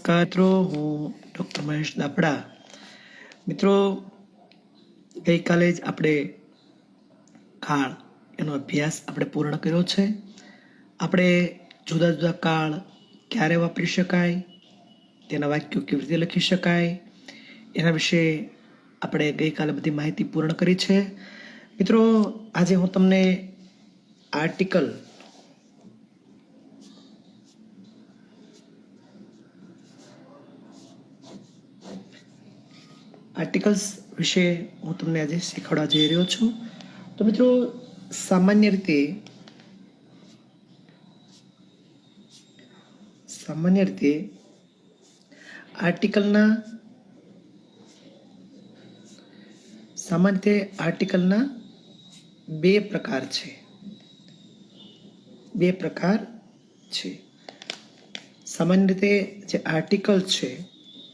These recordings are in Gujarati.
નમસ્કાર મિત્રો, હું ડૉક્ટર મહેશ દાપડા. મિત્રો, ગઈકાલે જ આપણે કાળ એનો અભ્યાસ આપણે પૂર્ણ કર્યો છે. આપણે જુદા જુદા કાળ ક્યારે વાપરી શકાય, તેના વાક્યો કેવી રીતે લખી શકાય, એના વિશે આપણે ગઈકાલે બધી માહિતી પૂર્ણ કરી છે. મિત્રો, આજે હું તમને આર્ટિકલ્સ વિશે હું તમને આજે શીખવાડવા જઈ રહ્યો છું. તો મિત્રો, સામાન્ય રીતે આર્ટિકલના બે પ્રકાર છે. સામાન્ય રીતે જે આર્ટિકલ છે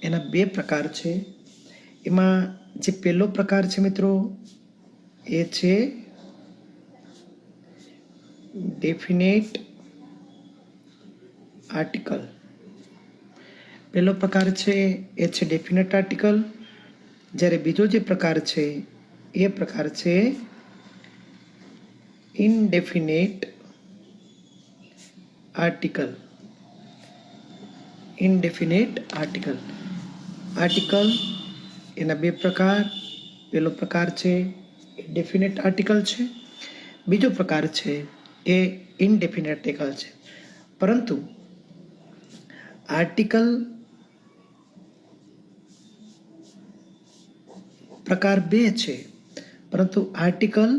એના બે પ્રકાર છે. એમાં જે પહેલો પ્રકાર છે મિત્રો, એ છે ડેફિનેટ આર્ટિકલ. પહેલો પ્રકાર છે એ છે ડેફિનેટ આર્ટિકલ. જ્યારે બીજો જે પ્રકાર છે એ પ્રકાર છે ઇનડેફિનેટ આર્ટિકલ. આર્ટિકલ એના બે પ્રકાર. પહેલો પ્રકાર છે એ ડેફિનેટ આર્ટિકલ છે, બીજો પ્રકાર છે એ ઇનડેફિનેટ આર્ટિકલ છે. પરંતુ આર્ટિકલ પ્રકાર 2 છે, પરંતુ આર્ટિકલ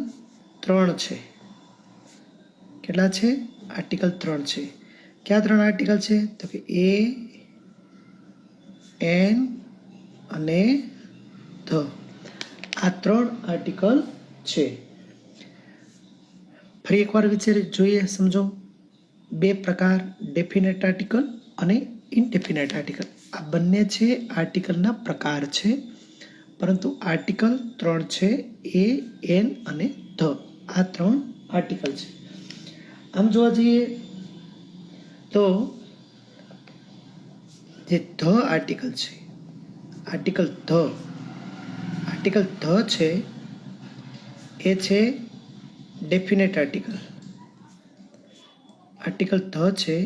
3 છે. કેટલા છે? આર્ટિકલ 3 છે. કયા 3 આર્ટિકલ છે? તો કે એ, એન અને ધ. આ 3 આર્ટિકલ છે. ફરી એકવાર જોઈએ, સમજો. બે પ્રકાર, ડેફિનેટ આર્ટિકલ અને ઇનડેફિનેટ આર્ટિકલ. આ બંને છે આર્ટિકલના પ્રકાર છે, પરંતુ આર્ટિકલ 3 છે, એ, એન અને ધ. આ 3 આર્ટિકલ છે. આમ જોવા જઈએ તો જે ધ આર્ટિકલ છે, આર્ટિકલ ધ છે એ છે ડેફિનેટ આર્ટિકલ. આર્ટિકલ ધ છે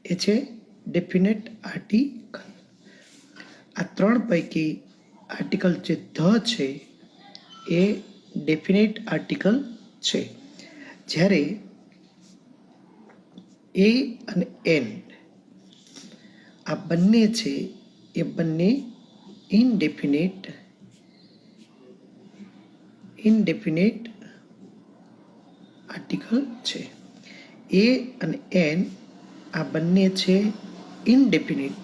એ છે ડેફિનેટ આર્ટિકલ. આ 3 પૈકી આર્ટિકલ જે ધ છે એ ડેફિનેટ આર્ટિકલ છે. જ્યારે એ અને એન આ બંને છે એ બંને ઇનડેફિનેટ આર્ટિકલ છે. એ અને એન આ બંને છે ઇનડેફિનેટ,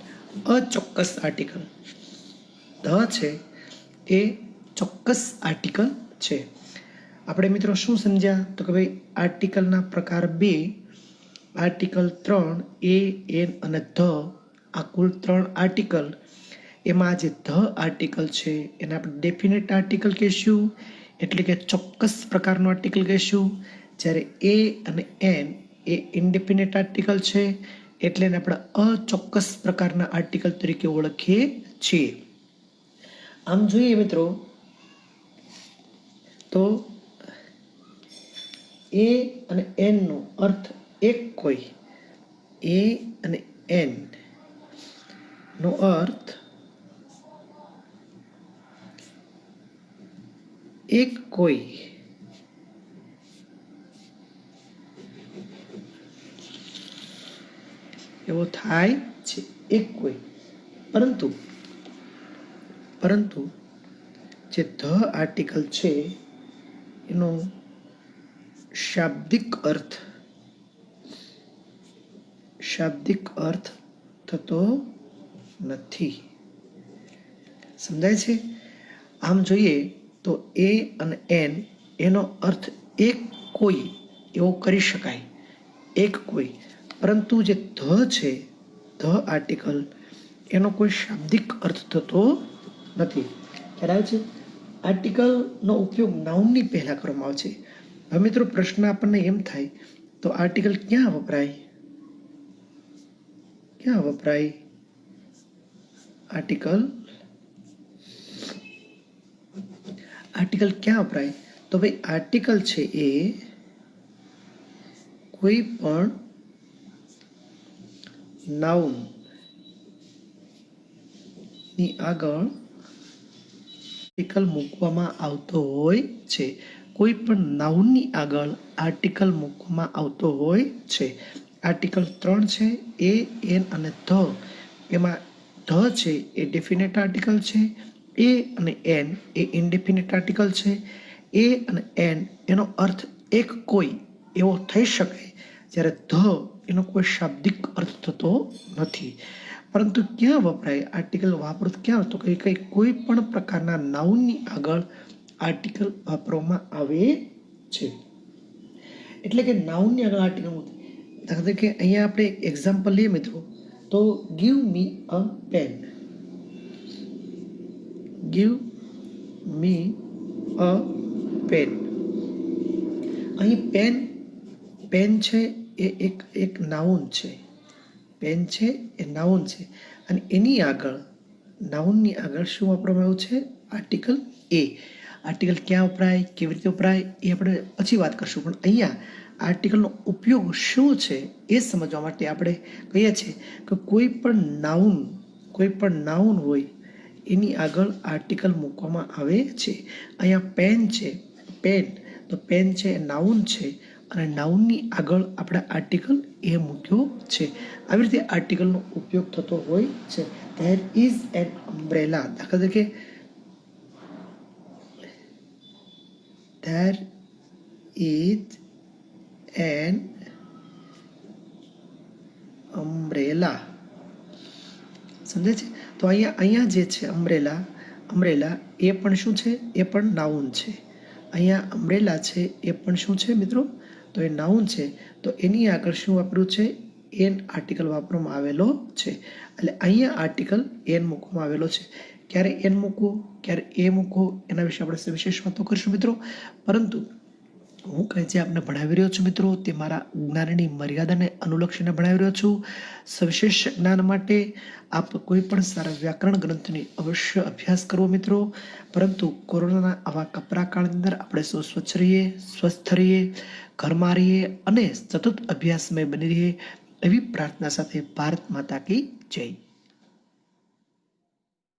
અચોક્કસ આર્ટિકલ. ધ છે એ ચોક્કસ આર્ટિકલ છે. આપણે મિત્રો શું સમજ્યા? તો કે ભાઈ આર્ટિકલના પ્રકાર 2, આર્ટિકલ 3, એ, એન અને ધ, આ કુલ 3 આર્ટિકલ. એમાં જે ધ આર્ટિકલ છે એને આપણે ડેફિનેટ આર્ટિકલ કહીશું, એટલે કે ચોક્કસ પ્રકારનું આર્ટિકલ કહીશું. જ્યારે એ અને એન એ ઇનડેફિનેટ આર્ટિકલ છે, એટલે એને આપણે અચોક્કસ પ્રકારના આર્ટિકલ તરીકે ઓળખીએ છીએ. આમ જોઈએ મિત્રો તો એ અને એન નો અર્થ એક કોઈ. એ અને એન નો અર્થ એક કોઈ. એવો થાય છે, એક કોઈ. પરંતુ જે ધ આર્ટિકલ છે એનો શાબ્દિક અર્થ થતો નથી. સમજાય છે? આમ જોઈએ તો એ અને એન એનો અર્થ એક કોઈ એવો કરી શકાય, એક કોઈ. પરંતુ જે ધ છે, ધ આર્ટિકલ, એનો કોઈ શાબ્દિક અર્થ થતો નથી. ખ્યાલ આવે છે? આર્ટિકલનો ઉપયોગ નાઉનની પહેલા કરવામાં આવે છે. હવે મિત્રો પ્રશ્ન આપણને એમ થાય, તો આર્ટિકલ ક્યાં વપરાય? આર્ટિકલ આર્ટિકલ ક્યાં વપરાય? તો ભાઈ આર્ટિકલ છે એ કોઈ પણ નાઉન ની આગળ આર્ટિકલ મૂકવામાં આવતો હોય છે. કોઈ પણ નાઉનની આગળ આર્ટિકલ મૂકવામાં આવતો હોય છે. આર્ટિકલ 3 છે, એ, એન અને ધ. એમાં ધ છે એ ડેફિનેટ આર્ટિકલ છે, એ અને એન એ ઇનડેફિનેટ આર્ટિકલ છે. એ અને એન એનો અર્થ એક કોઈ એવો થઈ શકે, જ્યારે ધ એનો કોઈ શાબ્દિક અર્થ થતો નથી. પરંતુ ક્યાં વપરાય આર્ટિકલ? વાપરો ક્યાં? તો કઈ કોઈ પણ પ્રકારના નાઉનની આગળ આર્ટિકલ વાપરવામાં આવે છે. એટલે કે નાઉનની આગળ આર્ટિકલ, દાખલા તરીકે અહીંયા આપણે એક્ઝામ્પલ લઈએ મિત્રો, તો give me a pen. Give me a pen. અહીં પેન છે એ એક નાઉન છે. પેન છે એ નાઉન છે અને એની આગળ નાઉનની આગળ શું વાપરવામાં આવ્યું છે? આર્ટિકલ એ. આર્ટિકલ ક્યાં વપરાય, કેવી રીતે વપરાય એ આપણે પછી વાત કરશું, પણ અહીંયા આર્ટિકલનો ઉપયોગ શું છે એ સમજવા માટે આપણે કહીએ છીએ કે કોઈ પણ નાઉન હોય એની આગળ આર્ટિકલ મૂકવામાં આવે છે. અહીંયા પેન છે, તો પેન છે એ નાઉન છે અને નાઉનની આગળ આપણે આર્ટિકલ એ મૂક્યો છે. આવી રીતે આર્ટિકલનો ઉપયોગ થતો હોય છે. There is an umbrella. દાખલા તરીકે ધેર ઇઝ એન અમ્બ્રેલા. સમજે છે? તો અહીંયા જે છે અમ્બ્રેલા એ પણ શું છે? એ પણ નાઉન છે. અહીંયા અમ્બ્રેલા છે એ પણ શું છે મિત્રો? તો એ નાઉન છે. તો એની આગળ શું વાપર્યું છે? એન આર્ટિકલ વાપરવામાં આવેલો છે. એટલે અહીંયા આર્ટિકલ એન મૂકવામાં આવેલો છે. ક્યારે એન મૂકવું, ક્યારે એ મૂકવું, એના વિશે આપણે સવિશેષ વાતો કરીશું મિત્રો. પરંતુ હું જે આપને ભણાવી રહ્યો છું મિત્રો, તે મારા જ્ઞાનની મર્યાદાને અનુલક્ષીને ભણાવી રહ્યો છું. સવિશેષ જ્ઞાન માટે આપ કોઈ પણ સારા વ્યાકરણ ગ્રંથની અવશ્ય અભ્યાસ કરવો મિત્રો. પરંતુ કોરોનાના આવા કપરા કાળની અંદર આપણે સૌ સ્વચ્છ રહીએ, સ્વસ્થ રહીએ, ઘરમાં રહીએ અને સતત અભ્યાસમય બની રહીએ એવી પ્રાર્થના સાથે ભારત માતા કી જય.